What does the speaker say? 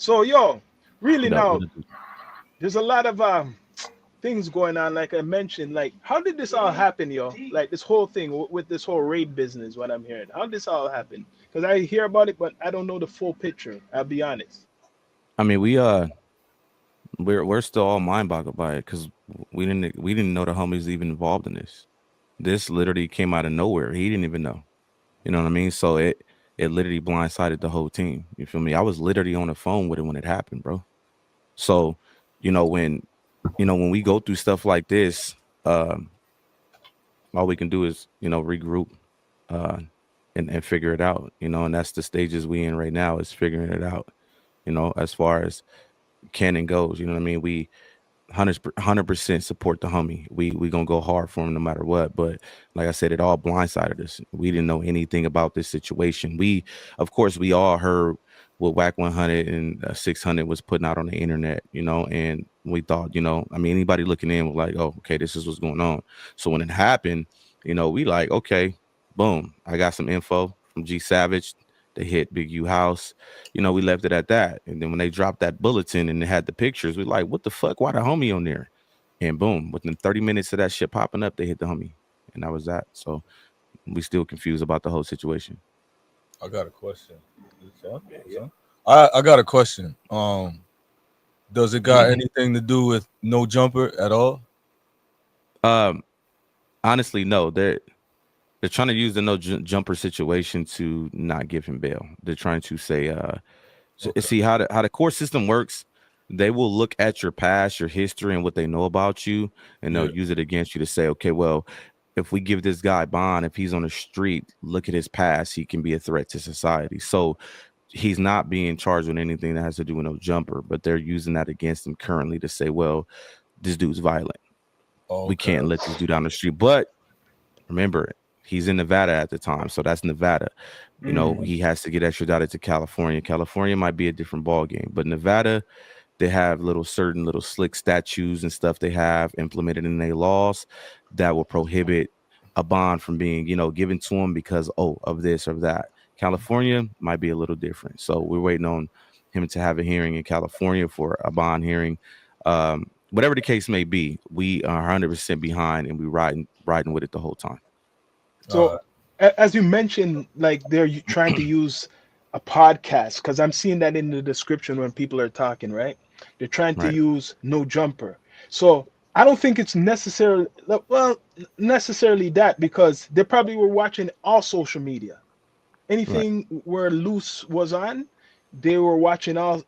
So yo, really What up? now, What it do? there's a lot of things going on. Like I mentioned, like how did this all happen, yo? Like this whole thing with this whole raid business. What I'm hearing, how did this all happen? Because I hear about it, but I don't know the full picture. I'll be honest. I mean, we're still all mind boggled by it because we didn't know the homies even involved in this. This literally came out of nowhere. He didn't even know. You know what I mean? So it literally blindsided the whole team. You feel me? I was literally on the phone with it when it happened, bro. So, you know when when we go through stuff like this, um, all we can do is regroup, uh, and figure it out. And that's the stages we in right now is figuring it out. As far as Cannon goes, you know what I mean. We 100% support the homie. We gonna go hard for him no matter what. But like I said, it all blindsided us. We didn't know anything about this situation. Of course, we all heard what Whack 100 and 600 was putting out on the internet, and we thought, I mean, anybody looking in was like, oh, okay, this is what's going on. So when it happened, we like, okay, boom, I got some info from G Savage. They hit Big U House. We left it at that. And then when they dropped that bulletin and it had the pictures, we like, what the fuck? Why the homie on there? And boom, within 30 minutes of that shit popping up, they hit the homie. And that was that. So we still confused about the whole situation. I got a question. I got a question. Does it got anything to do with no jumper at all? Um, Honestly, no. They're trying to use the jumper situation to not give him bail. They're trying to say, Okay. see how the court system works. They will look at your past, your history, and what they know about you, and they'll Yeah. use it against you to say, okay, well, if we give this guy bond, if he's on the street, look at his past, he can be a threat to society. So he's not being charged with anything that has to do with no jumper, but they're using that against him currently to say, well, this dude's violent. We Okay. can't let this dude down the street. But remember, he's in Nevada at the time, so that's Nevada. Mm. He has to get extradited to California. California might be a different ball game, but Nevada, they have certain little slick statutes and stuff they have implemented in their laws that will prohibit a bond from being, given to them because of this or that. California might be a little different, so we're waiting on him to have a hearing in California for a bond hearing. Whatever the case may be, we are 100% behind, and we riding with it the whole time. All So, right. as you mentioned, like they're trying to use a podcast because I'm seeing that in the description when people are talking, right? They're trying to Right, use no jumper. So I don't think it's necessarily well necessarily that because they probably were watching all social media. right. Anything where Loose was on, they were watching all